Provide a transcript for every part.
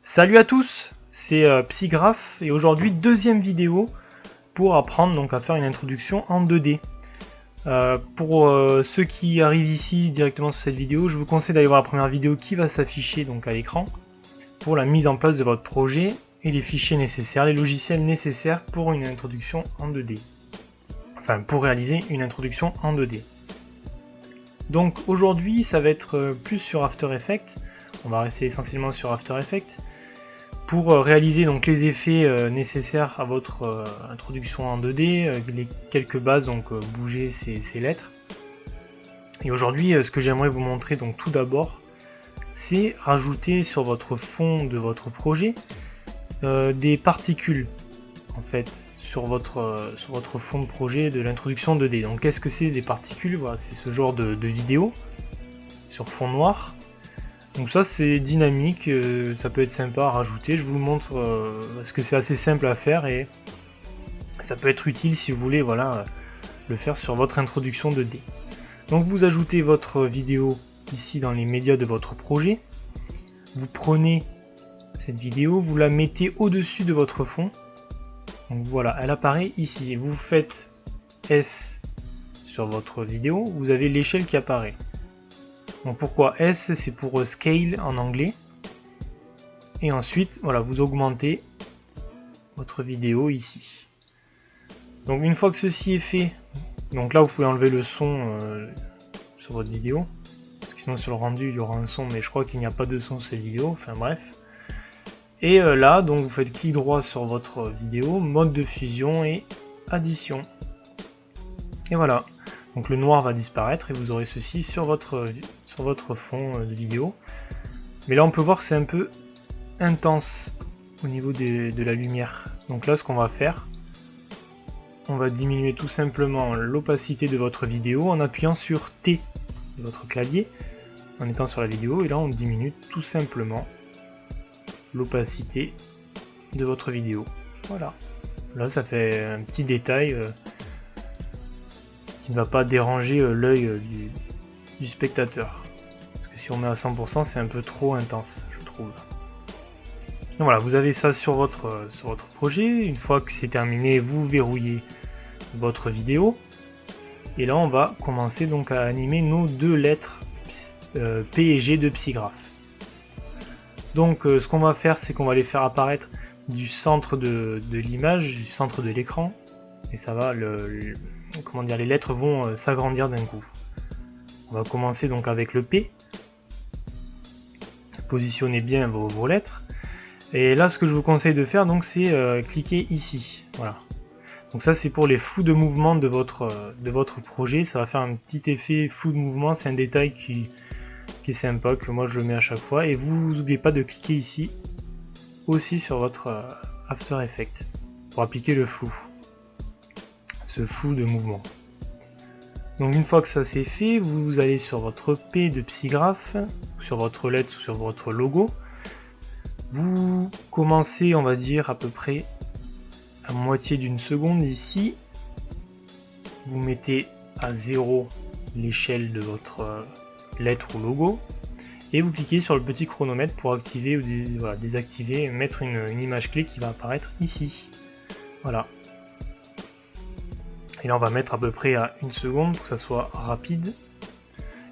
Salut à tous, c'est Psygraph et aujourd'hui deuxième vidéo pour apprendre donc à faire une introduction en 2D. Pour ceux qui arrivent ici directement sur cette vidéo, je vous conseille d'aller voir la première vidéo qui va s'afficher donc à l'écran pour la mise en place de votre projet et les fichiers nécessaires, les logiciels nécessaires pour une introduction en 2D. Enfin, pour réaliser une introduction en 2D. Donc aujourd'hui, ça va être plus sur After Effects. On va rester essentiellement sur After Effects pour réaliser donc les effets nécessaires à votre introduction en 2D, les quelques bases, donc bouger ces lettres. Et aujourd'hui, ce que j'aimerais vous montrer donc tout d'abord, c'est rajouter sur votre fond de votre projet des particules en fait sur votre fond de projet de l'introduction 2D. Donc qu'est-ce que c'est des particules? Voilà, c'est ce genre de vidéo sur fond noir. Donc ça c'est dynamique, ça peut être sympa à rajouter, je vous le montre parce que c'est assez simple à faire et ça peut être utile si vous voulez le faire sur votre introduction 2D. Donc vous ajoutez votre vidéo ici dans les médias de votre projet, vous prenez cette vidéo, vous la mettez au-dessus de votre fond, donc voilà, elle apparaît ici, vous faites S sur votre vidéo, vous avez l'échelle qui apparaît. Donc pourquoi S? C'est pour scale en anglais. Et ensuite, voilà, vous augmentez votre vidéo ici. Donc une fois que ceci est fait, donc là vous pouvez enlever le son sur votre vidéo. Parce que sinon sur le rendu il y aura un son, mais je crois qu'il n'y a pas de son sur cette vidéo, enfin bref. Et là, donc vous faites clic droit sur votre vidéo, mode de fusion et addition. Et voilà. Donc le noir va disparaître et vous aurez ceci sur votre fond de vidéo. Mais là on peut voir que c'est un peu intense au niveau de la lumière. Donc là ce qu'on va faire, on va diminuer tout simplement l'opacité de votre vidéo en appuyant sur T de votre clavier, en étant sur la vidéo, et là on diminue tout simplement l'opacité de votre vidéo. Voilà. Là ça fait un petit détail qui ne va pas déranger l'œil du spectateur. Parce que si on met à 100%, c'est un peu trop intense, je trouve. Donc voilà, vous avez ça sur votre projet. Une fois que c'est terminé, vous verrouillez votre vidéo. Et là, on va commencer donc à animer nos deux lettres P et G de Psygraph. Donc ce qu'on va faire, c'est qu'on va les faire apparaître du centre de l'image, du centre de l'écran. Et ça va, comment dire, les lettres vont s'agrandir d'un coup. On va commencer donc avec le P. Positionnez bien vos lettres. Et là, ce que je vous conseille de faire, donc, c'est cliquer ici. Voilà. Donc ça, c'est pour les flous de mouvement de votre projet. Ça va faire un petit effet flou de mouvement. C'est un détail qui est sympa, que moi je le mets à chaque fois. Et vous n'oubliez pas de cliquer ici aussi sur votre After Effects pour appliquer le flou. Ce flou de mouvement. Donc une fois que ça c'est fait, vous allez sur votre P de Psygraph, sur votre lettre ou sur votre logo. Vous commencez, on va dire, à peu près à moitié d'une seconde ici. Vous mettez à 0 l'échelle de votre lettre ou logo. Et vous cliquez sur le petit chronomètre pour activer ou désactiver, mettre une image clé qui va apparaître ici. Voilà. Et là on va mettre à peu près à 1 seconde pour que ça soit rapide.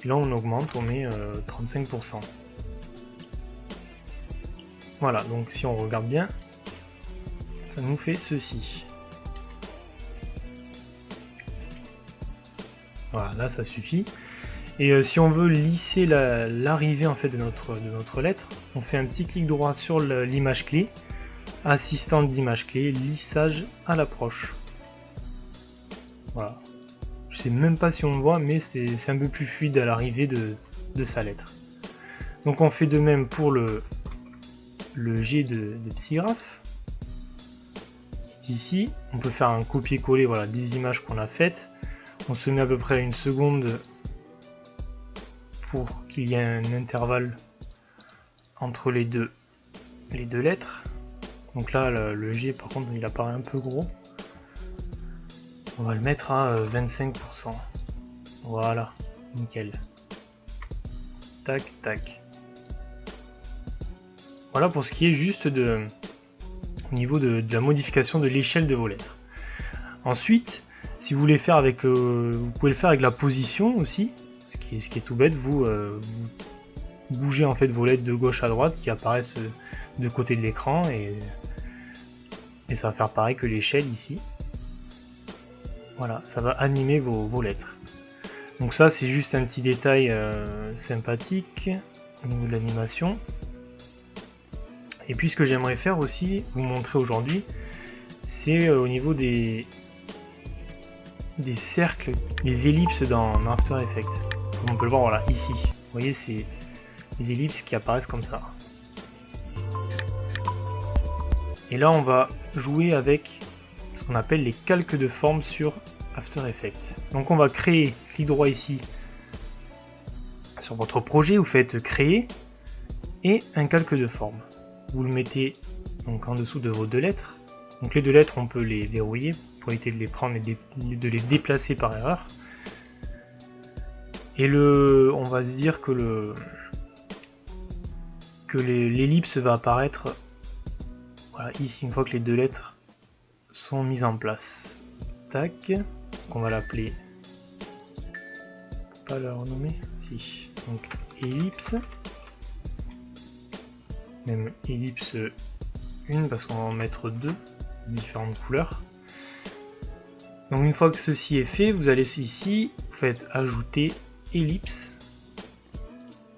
Et là on augmente, on met 35%. Voilà, donc si on regarde bien, ça nous fait ceci. Voilà, là ça suffit. Et si on veut lisser l'arrivée en fait de notre lettre, on fait un petit clic droit sur l'image clé, assistante d'image clé, lissage à l'approche. Voilà. Je sais même pas si on le voit, mais c'est un peu plus fluide à l'arrivée de sa lettre. Donc on fait de même pour le G de Psygraph, qui est ici. On peut faire un copier-coller des images qu'on a faites. On se met à peu près à 1 seconde pour qu'il y ait un intervalle entre les deux lettres. Donc là, le G par contre, il apparaît un peu gros. On va le mettre à 25%. Voilà, nickel. Tac, tac. Voilà pour ce qui est juste au niveau de la modification de l'échelle de vos lettres. Ensuite, si vous voulez faire avec, vous pouvez le faire avec la position aussi, ce qui est tout bête. Vous bougez en fait vos lettres de gauche à droite qui apparaissent de côté de l'écran et ça va faire pareil que l'échelle ici. Voilà, ça va animer vos lettres. Donc ça c'est juste un petit détail sympathique au niveau de l'animation. Et puis ce que j'aimerais faire aussi, vous montrer aujourd'hui, c'est au niveau des cercles, des ellipses dans After Effects. Comme on peut le voir, voilà, ici. Vous voyez, c'est les ellipses qui apparaissent comme ça. Et là, on va jouer avec ce qu'on appelle les calques de forme sur After Effects. Donc on va créer, clic droit ici, sur votre projet, vous faites créer, et un calque de forme. Vous le mettez donc en dessous de vos deux lettres. Donc les deux lettres, on peut les verrouiller pour éviter de les prendre et de les déplacer par erreur. Et on va se dire que l'ellipse va apparaître voilà, ici une fois que les deux lettres sont mises en place. Tac, donc on va l'appeler, pas la renommer, si, donc ellipse, même ellipse 1 parce qu'on va en mettre deux différentes couleurs. Donc une fois que ceci est fait, vous allez ici, vous faites ajouter ellipse.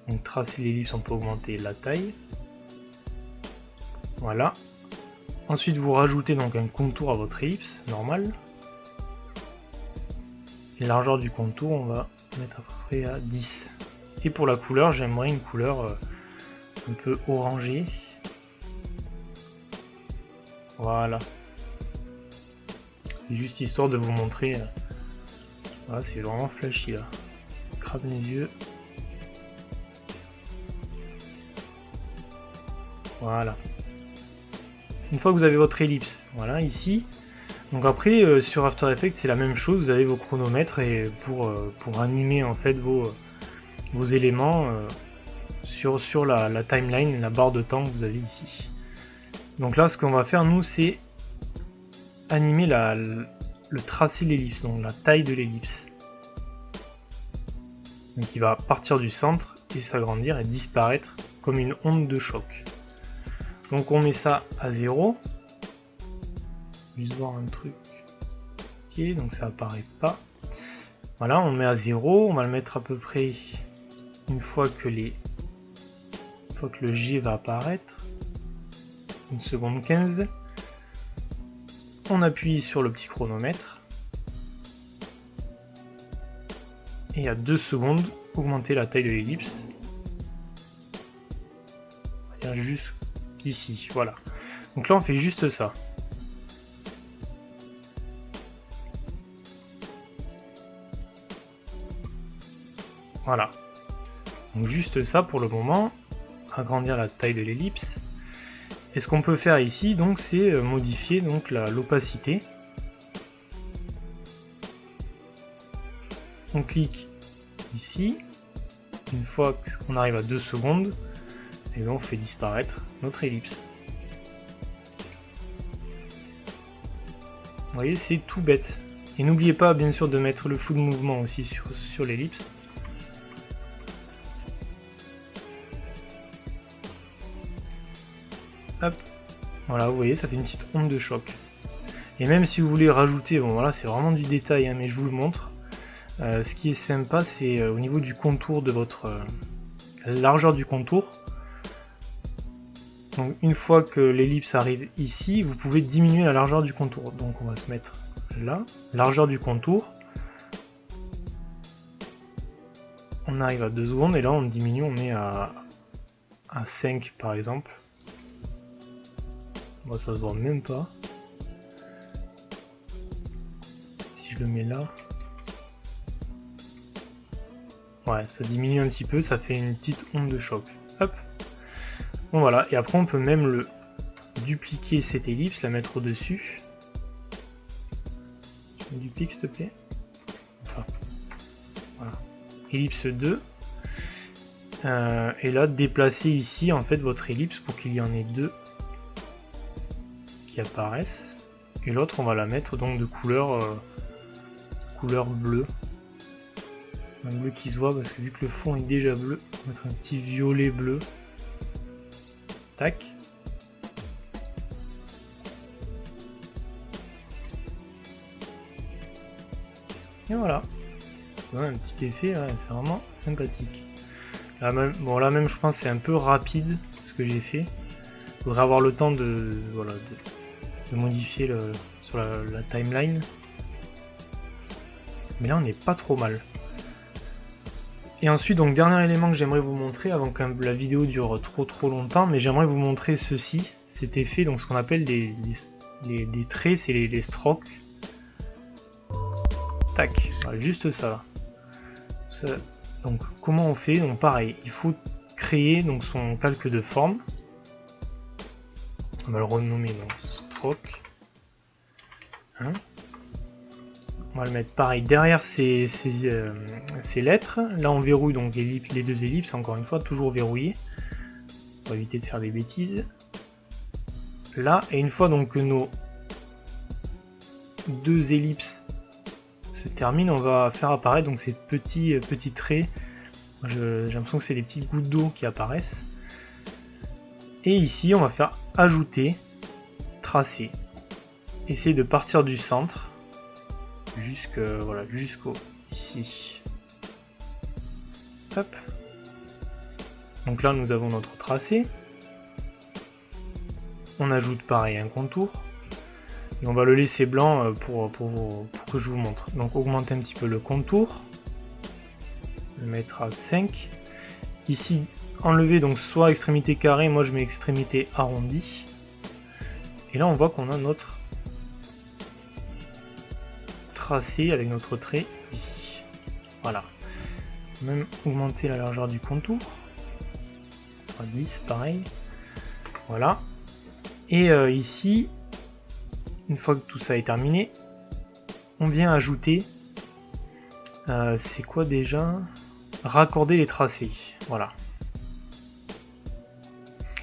Donc tracer l'ellipse, on peut augmenter la taille. Voilà. Ensuite vous rajoutez donc un contour à votre ellipse, normal. Et la largeur du contour, on va mettre à peu près à 10. Et pour la couleur, j'aimerais une couleur un peu orangée. Voilà. C'est juste histoire de vous montrer. Voilà, c'est vraiment flashy là. Crabe les yeux. Voilà. Une fois que vous avez votre ellipse, voilà ici. Donc après sur After Effects c'est la même chose. Vous avez vos chronomètres et pour animer en fait vos éléments sur la timeline, la barre de temps que vous avez ici. Donc là ce qu'on va faire nous c'est animer le tracé de l'ellipse, donc la taille de l'ellipse. Donc il va partir du centre et s'agrandir et disparaître comme une onde de choc. Donc on met ça à 0. Juste voir un truc. Ok, donc ça apparaît pas. Voilà, on le met à 0. On va le mettre à peu près une fois que le G va apparaître. 1 seconde 15. On appuie sur le petit chronomètre. Et à 2 secondes, augmenter la taille de l'ellipse. Jusqu'ici, voilà. Donc là on fait juste ça. Voilà. Donc juste ça pour le moment. Agrandir la taille de l'ellipse. Et ce qu'on peut faire ici, donc, c'est modifier donc l'opacité. On clique ici. Une fois qu'on arrive à 2 secondes, et bien on fait disparaître notre ellipse. Vous voyez, c'est tout bête. Et n'oubliez pas bien sûr de mettre le flou de mouvement aussi sur l'ellipse. Hop, voilà, vous voyez, ça fait une petite onde de choc. Et même si vous voulez rajouter, bon voilà, c'est vraiment du détail, hein, mais je vous le montre. Ce qui est sympa, c'est au niveau du contour de votre largeur du contour. Donc une fois que l'ellipse arrive ici, vous pouvez diminuer la largeur du contour. Donc on va se mettre là, largeur du contour. On arrive à 2 secondes et là on diminue, on met à 5 par exemple. Bon, ça se voit même pas. Si je le mets là. Ouais, ça diminue un petit peu, ça fait une petite onde de choc. Hop. Bon voilà, et après on peut même le dupliquer cette ellipse, la mettre au-dessus. Tu me dupliques s'il te plaît. Enfin, voilà. Ellipse 2. Et là, déplacer ici en fait votre ellipse pour qu'il y en ait deux qui apparaissent. Et l'autre, on va la mettre donc de couleur bleue. Un bleu qui se voit parce que vu que le fond est déjà bleu, on va mettre un petit violet bleu. Tac. Et voilà. Ça donne un petit effet, ouais, c'est vraiment sympathique. Là même, bon là même je pense c'est un peu rapide ce que j'ai fait. Il faudrait avoir le temps de, voilà, de modifier sur la timeline. Mais là on n'est pas trop mal. Et ensuite, donc dernier élément que j'aimerais vous montrer avant que la vidéo dure trop longtemps, mais j'aimerais vous montrer ceci, cet effet, donc ce qu'on appelle des traits, c'est les strokes. Tac, voilà, juste ça. Donc comment on fait? Donc pareil, il faut créer donc son calque de forme. On va le renommer donc stroke. Hein, on va le mettre pareil derrière ces lettres. Là on verrouille donc les deux ellipses, encore une fois, toujours verrouillées. Pour éviter de faire des bêtises. Là, et une fois donc que nos deux ellipses se terminent, on va faire apparaître donc ces petits traits. J'ai l'impression que c'est des petites gouttes d'eau qui apparaissent. Et ici on va faire ajouter, tracer. Essayer de partir du centre. Voilà, jusqu'au ici. Hop. Donc là nous avons notre tracé. On ajoute pareil un contour. Et on va le laisser blanc pour que je vous montre. Donc augmenter un petit peu le contour. Le mettre à 5. Ici enlever donc soit extrémité carrée, moi je mets extrémité arrondie. Et là on voit qu'on a notre tracé avec notre trait ici. Voilà. Même augmenter la largeur du contour. À 10 pareil. Voilà. Et ici, une fois que tout ça est terminé, on vient ajouter, c'est quoi déjà? Raccorder les tracés. Voilà.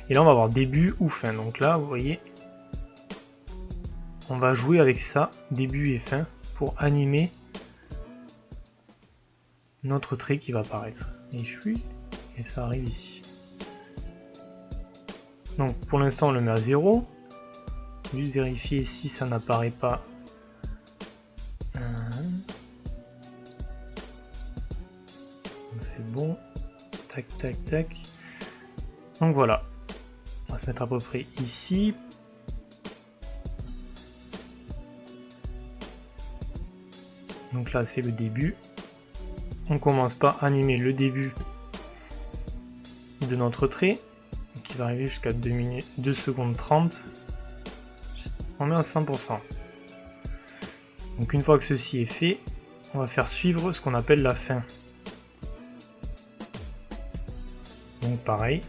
Et là on va avoir début ou fin. Donc là vous voyez, on va jouer avec ça, début et fin, pour animer notre trait qui va apparaître. Et ça arrive ici. Donc pour l'instant on le met à 0. Juste vérifier si ça n'apparaît pas. C'est bon. Tac tac tac. Donc voilà. On va se mettre à peu près ici. Donc là c'est le début. On commence par animer le début de notre trait, qui va arriver jusqu'à 2 secondes 30. On met à 100%. Donc une fois que ceci est fait, on va faire suivre ce qu'on appelle la fin. Donc pareil.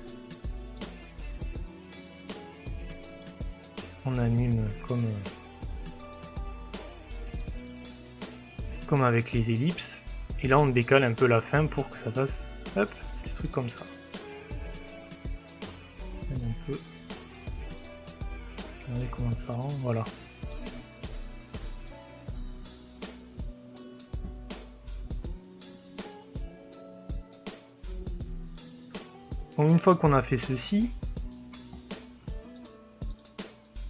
On anime comme avec les ellipses. Et là on décale un peu la fin pour que ça fasse hop, des trucs comme ça. Un peu. Regardez comment ça rend, voilà. Donc une fois qu'on a fait ceci,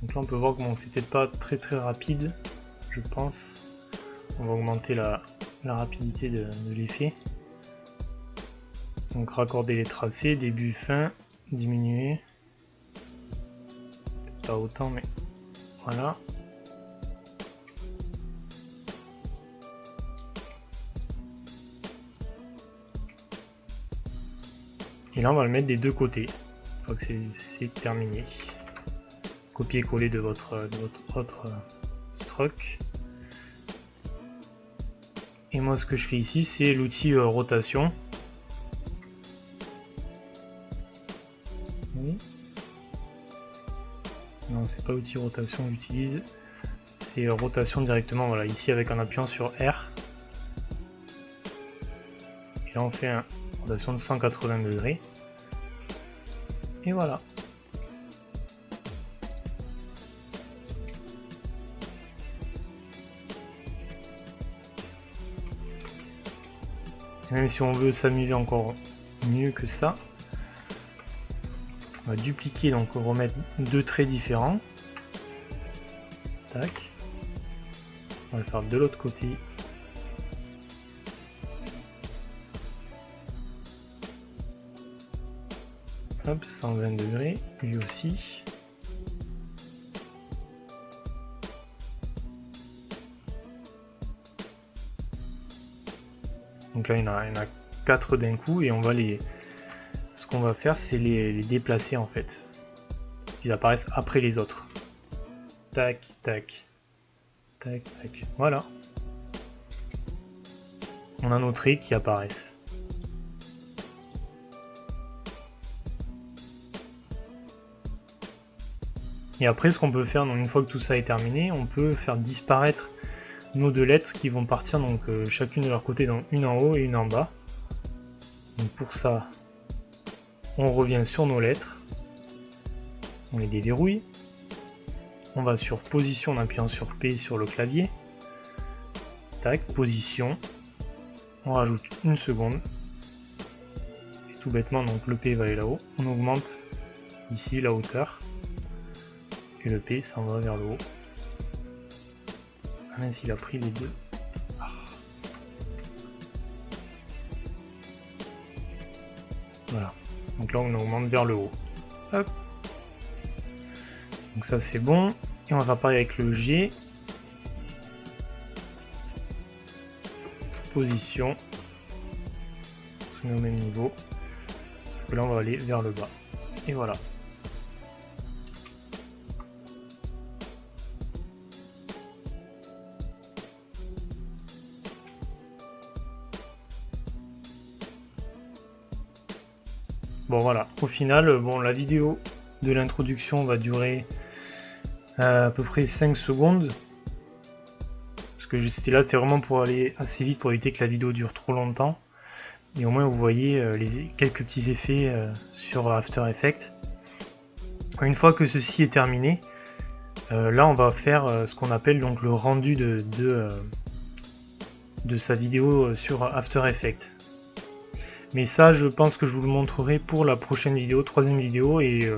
donc là on peut voir que bon, c'est peut-être pas très rapide, je pense. On va augmenter la rapidité de l'effet. Donc raccorder les tracés, début, fin, diminuer. Peut-être pas autant, mais voilà. Et là on va le mettre des deux côtés, une fois que c'est terminé. Copier-coller de votre autre stroke. Et moi ce que je fais ici c'est l'outil rotation. Oui. Non, c'est pas l'outil rotation que j'utilise, c'est rotation directement, voilà, ici avec en appuyant sur R. Et là on fait rotation de 180 degrés. Et voilà. Et même si on veut s'amuser encore mieux que ça, on va dupliquer, donc remettre deux traits différents. Tac. On va le faire de l'autre côté. Hop, 120 degrés, lui aussi. Donc là, il y en a 4 d'un coup et on va les... Ce qu'on va faire, c'est les déplacer en fait. Ils apparaissent après les autres. Tac, tac. Tac, tac. Voilà. On a nos traits qui apparaissent. Et après, ce qu'on peut faire, donc une fois que tout ça est terminé, on peut faire disparaître nos deux lettres qui vont partir donc chacune de leur côté, donc une en haut et une en bas. Donc pour ça, on revient sur nos lettres, on les déverrouille, on va sur position en appuyant sur P sur le clavier, tac, position, on rajoute une seconde, et tout bêtement donc le P va aller là-haut, on augmente ici la hauteur, et le P s'en va vers le haut. Ah mince, il a pris les deux. Ah. Voilà. Donc là on augmente vers le haut. Hop. Donc ça c'est bon. Et on va faire pareil avec le G. Position. On se met au même niveau. Sauf que là on va aller vers le bas. Et voilà. Bon voilà, au final, bon, la vidéo de l'introduction va durer à peu près 5 secondes. Parce que juste là, c'est vraiment pour aller assez vite pour éviter que la vidéo dure trop longtemps. Et au moins vous voyez quelques petits effets sur After Effects. Une fois que ceci est terminé, là on va faire ce qu'on appelle donc le rendu de sa vidéo sur After Effects. Mais ça, je pense que je vous le montrerai pour la prochaine vidéo, troisième vidéo, et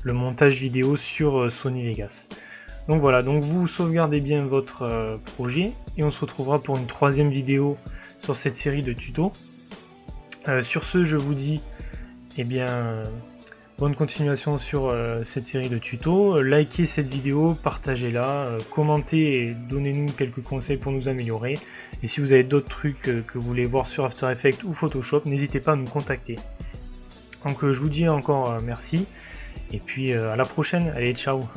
le montage vidéo sur Sony Vegas. Donc voilà, donc vous sauvegardez bien votre projet, et on se retrouvera pour une troisième vidéo sur cette série de tutos. Sur ce, je vous dis, eh bien, bonne continuation sur cette série de tutos. Likez cette vidéo, partagez-la, commentez et donnez-nous quelques conseils pour nous améliorer. Et si vous avez d'autres trucs que vous voulez voir sur After Effects ou Photoshop, n'hésitez pas à nous contacter. Donc je vous dis encore merci, et puis à la prochaine, allez ciao.